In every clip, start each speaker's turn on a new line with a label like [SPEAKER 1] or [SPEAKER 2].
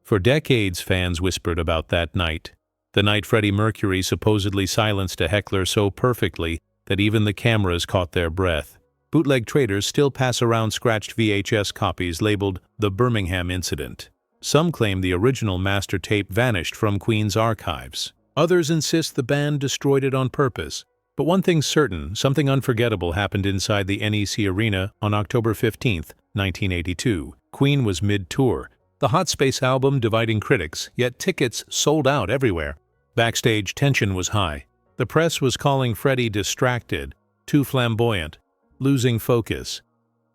[SPEAKER 1] For decades, fans whispered about that night. The night Freddie Mercury supposedly silenced a heckler so perfectly that even the cameras caught their breath. Bootleg traders still pass around scratched VHS copies labeled the Birmingham incident. Some claim the original master tape vanished from Queen's archives. Others insist the band destroyed it on purpose. But one thing's certain, something unforgettable happened inside the NEC Arena on October 15, 1982. Queen was mid-tour. The Hot Space album dividing critics, yet tickets sold out everywhere. Backstage tension was high. The press was calling Freddie distracted, too flamboyant, losing focus.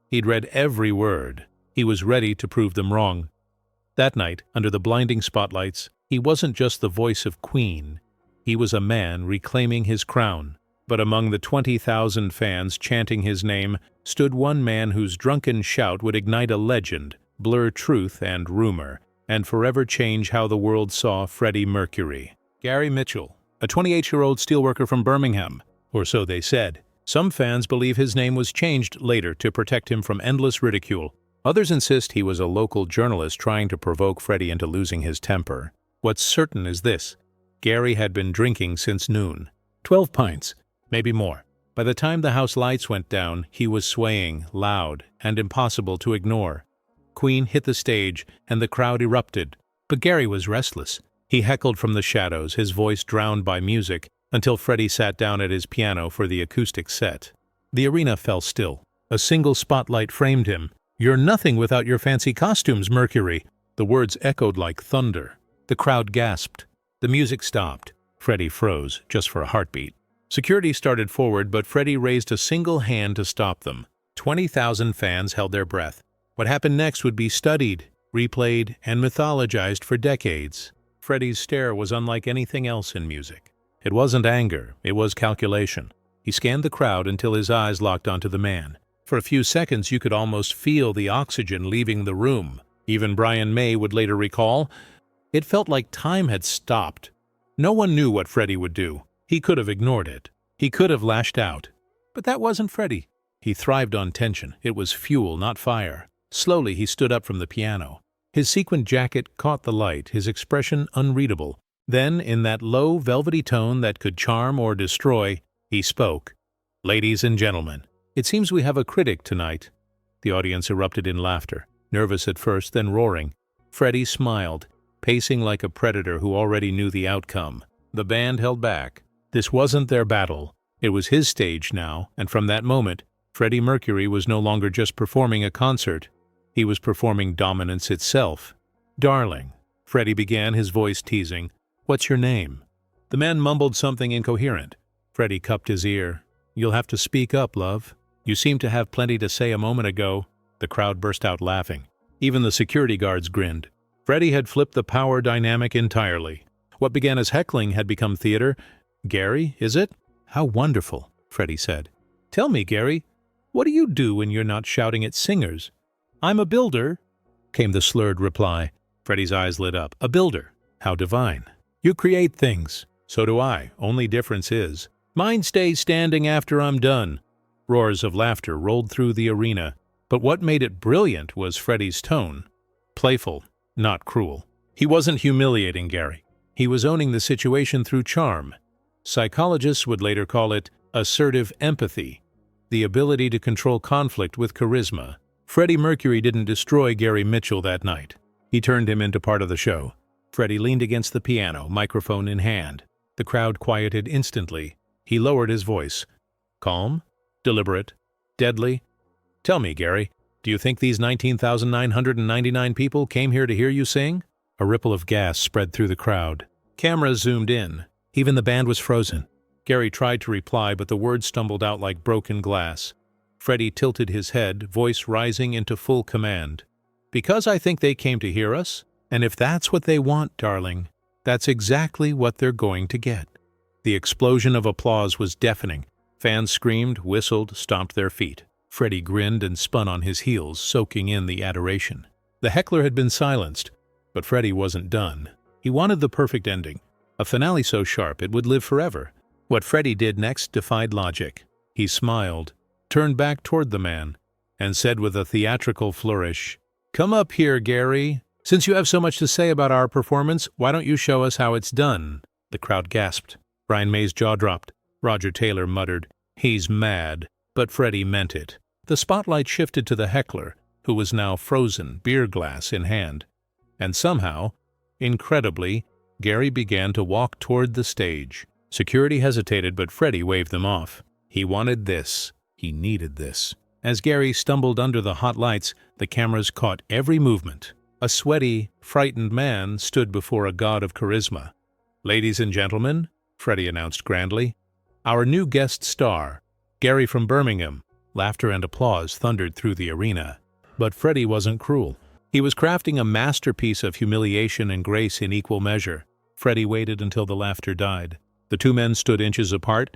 [SPEAKER 1] He'd read every word. He was ready to prove them wrong. That night, under the blinding spotlights, he wasn't just the voice of Queen. He was a man reclaiming his crown. But among the 20,000 fans chanting his name stood one man whose drunken shout would ignite a legend, blur truth and rumor, and forever change how the world saw Freddie Mercury. Gary Mitchell, a 28-year-old steelworker from Birmingham, or so they said. Some fans believe his name was changed later to protect him from endless ridicule. Others insist he was a local journalist trying to provoke Freddie into losing his temper. What's certain is this: Gary had been drinking since noon. 12 pints, maybe more. By the time the house lights went down, he was swaying, loud, and impossible to ignore. Queen hit the stage, and the crowd erupted. But Gary was restless. He heckled from the shadows, his voice drowned by music, until Freddie sat down at his piano for the acoustic set. The arena fell still. A single spotlight framed him. "You're nothing without your fancy costumes, Mercury." The words echoed like thunder. The crowd gasped. The music stopped. Freddie froze, just for a heartbeat. Security started forward, but Freddie raised a single hand to stop them. 20,000 fans held their breath. What happened next would be studied, replayed, and mythologized for decades. Freddie's stare was unlike anything else in music. It wasn't anger, it was calculation. He scanned the crowd until his eyes locked onto the man. For a few seconds you could almost feel the oxygen leaving the room. Even Brian May would later recall, it felt like time had stopped. No one knew what Freddie would do. He could have ignored it. He could have lashed out. But that wasn't Freddie. He thrived on tension. It was fuel, not fire. Slowly he stood up from the piano. His sequined jacket caught the light, his expression unreadable. Then, in that low, velvety tone that could charm or destroy, he spoke. "Ladies and gentlemen, it seems we have a critic tonight." The audience erupted in laughter, nervous at first, then roaring. Freddie smiled, pacing like a predator who already knew the outcome. The band held back. This wasn't their battle. It was his stage now, and from that moment, Freddie Mercury was no longer just performing a concert. He was performing dominance itself. "Darling," Freddie began, his voice teasing, "what's your name?" The man mumbled something incoherent. Freddie cupped his ear. "You'll have to speak up, love. You seemed to have plenty to say a moment ago." The crowd burst out laughing. Even the security guards grinned. Freddie had flipped the power dynamic entirely. What began as heckling had become theater. "Gary, is it?" "How wonderful," Freddie said. "Tell me, Gary, what do you do when you're not shouting at singers?" "I'm a builder," came the slurred reply. Freddie's eyes lit up. "A builder? How divine. You create things. So do I. Only difference is, mine stays standing after I'm done." Roars of laughter rolled through the arena. But what made it brilliant was Freddie's tone. Playful, not cruel. He wasn't humiliating Gary. He was owning the situation through charm. Psychologists would later call it assertive empathy, the ability to control conflict with charisma. Freddie Mercury didn't destroy Gary Mitchell that night. He turned him into part of the show. Freddie leaned against the piano, microphone in hand. The crowd quieted instantly. He lowered his voice. Calm, deliberate, deadly. "Tell me, Gary, do you think these 19,999 people came here to hear you sing?" A ripple of gas spread through the crowd. Cameras zoomed in. Even the band was frozen. Gary tried to reply, but the words stumbled out like broken glass. Freddie tilted his head, voice rising into full command. "Because I think they came to hear us, and if that's what they want, darling, that's exactly what they're going to get." The explosion of applause was deafening. Fans screamed, whistled, stomped their feet. Freddie grinned and spun on his heels, soaking in the adoration. The heckler had been silenced, but Freddie wasn't done. He wanted the perfect ending, a finale so sharp it would live forever. What Freddie did next defied logic. He smiled, turned back toward the man, and said with a theatrical flourish, "Come up here, Gary. "Since you have so much to say about our performance, why don't you show us how it's done?" The crowd gasped. Brian May's jaw dropped. Roger Taylor muttered, "He's mad." But Freddie meant it. The spotlight shifted to the Heckler, who was now frozen, beer glass in hand. And somehow, incredibly, Gary began to walk toward the stage. Security hesitated, but Freddie waved them off. He wanted this. He needed this. As Gary stumbled under the hot lights, the cameras caught every movement. A sweaty, frightened man stood before a god of charisma. "Ladies and gentlemen," Freddie announced grandly, "our new guest star, Gary from Birmingham." Laughter and applause thundered through the arena. But Freddie wasn't cruel. He was crafting a masterpiece of humiliation and grace in equal measure. Freddie waited until the laughter died. The two men stood inches apart,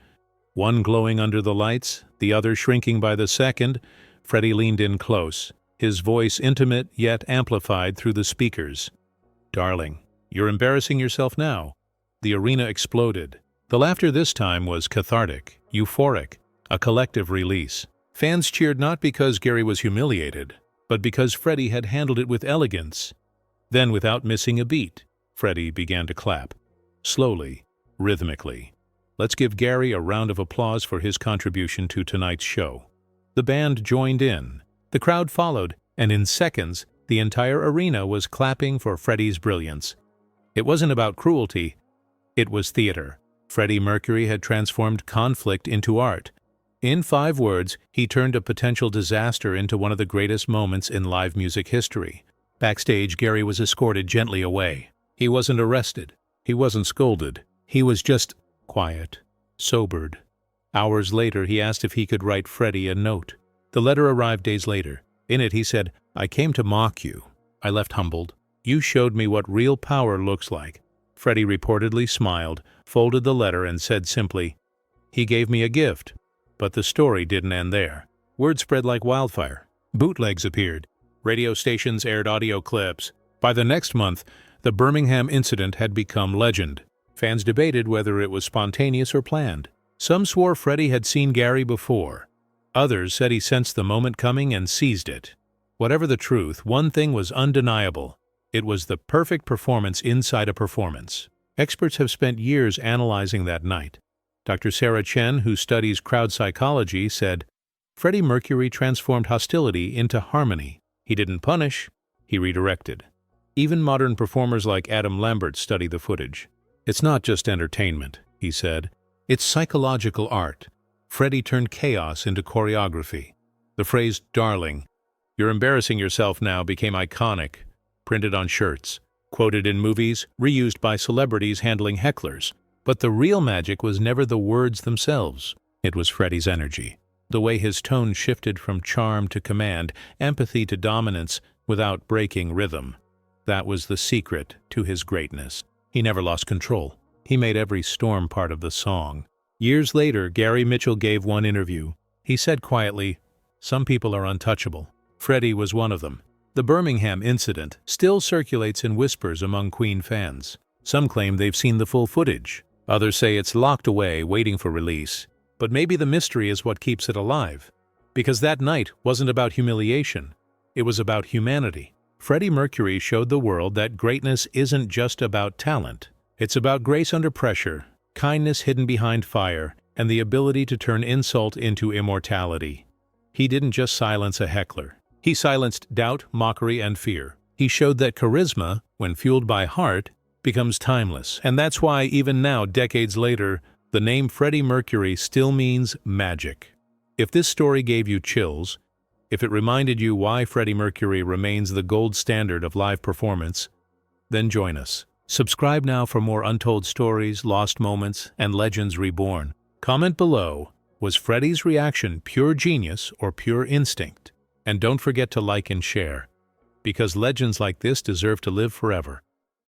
[SPEAKER 1] one glowing under the lights, the other shrinking by the second. Freddie leaned in close, his voice intimate yet amplified through the speakers. "Darling, you're embarrassing yourself now." The arena exploded. The laughter this time was cathartic, euphoric, a collective release. Fans cheered not because Gary was humiliated, but because Freddie had handled it with elegance. Then, without missing a beat, Freddie began to clap. Slowly, rhythmically. "Let's give Gary a round of applause for his contribution to tonight's show." The band joined in. The crowd followed, and in seconds, the entire arena was clapping for Freddie's brilliance. It wasn't about cruelty. It was theater. Freddie Mercury had transformed conflict into art. In 5 words, he turned a potential disaster into one of the greatest moments in live music history. Backstage, Gary was escorted gently away. He wasn't arrested. He wasn't scolded. He was just quiet, sobered. Hours later, he asked if he could write Freddie a note. The letter arrived days later. In it, he said, "I came to mock you. I left humbled. You showed me what real power looks like." Freddie reportedly smiled, folded the letter, and said simply, "He gave me a gift." But the story didn't end there. Word spread like wildfire. Bootlegs appeared. Radio stations aired audio clips. By the next month, the Birmingham incident had become legend. Fans debated whether it was spontaneous or planned. Some swore Freddie had seen Gary before. Others said he sensed the moment coming and seized it. Whatever the truth, one thing was undeniable. It was the perfect performance inside a performance. Experts have spent years analyzing that night. Dr. Sarah Chen, who studies crowd psychology, said, "Freddie Mercury transformed hostility into harmony. He didn't punish, he redirected." Even modern performers like Adam Lambert study the footage. "It's not just entertainment," he said. "It's psychological art." Freddie turned chaos into choreography. The phrase, "Darling, you're embarrassing yourself now," became iconic, printed on shirts, quoted in movies, reused by celebrities handling hecklers. But the real magic was never the words themselves. It was Freddie's energy. The way his tone shifted from charm to command, empathy to dominance, without breaking rhythm. That was the secret to his greatness. He never lost control. He made every storm part of the song. Years later, Gary Mitchell gave one interview. He said quietly, "Some people are untouchable. Freddie was one of them." The Birmingham incident still circulates in whispers among Queen fans. Some claim they've seen the full footage. Others say it's locked away, waiting for release. But maybe the mystery is what keeps it alive. Because that night wasn't about humiliation. It was about humanity. Freddie Mercury showed the world that greatness isn't just about talent. It's about grace under pressure, kindness hidden behind fire, and the ability to turn insult into immortality. He didn't just silence a heckler. He silenced doubt, mockery, and fear. He showed that charisma, when fueled by heart, becomes timeless. And that's why, even now, decades later, the name Freddie Mercury still means magic. If this story gave you chills, if it reminded you why Freddie Mercury remains the gold standard of live performance, then join us. Subscribe now for more untold stories, lost moments, and legends reborn. Comment below, was Freddie's reaction pure genius or pure instinct? And don't forget to like and share, because legends like this deserve to live forever.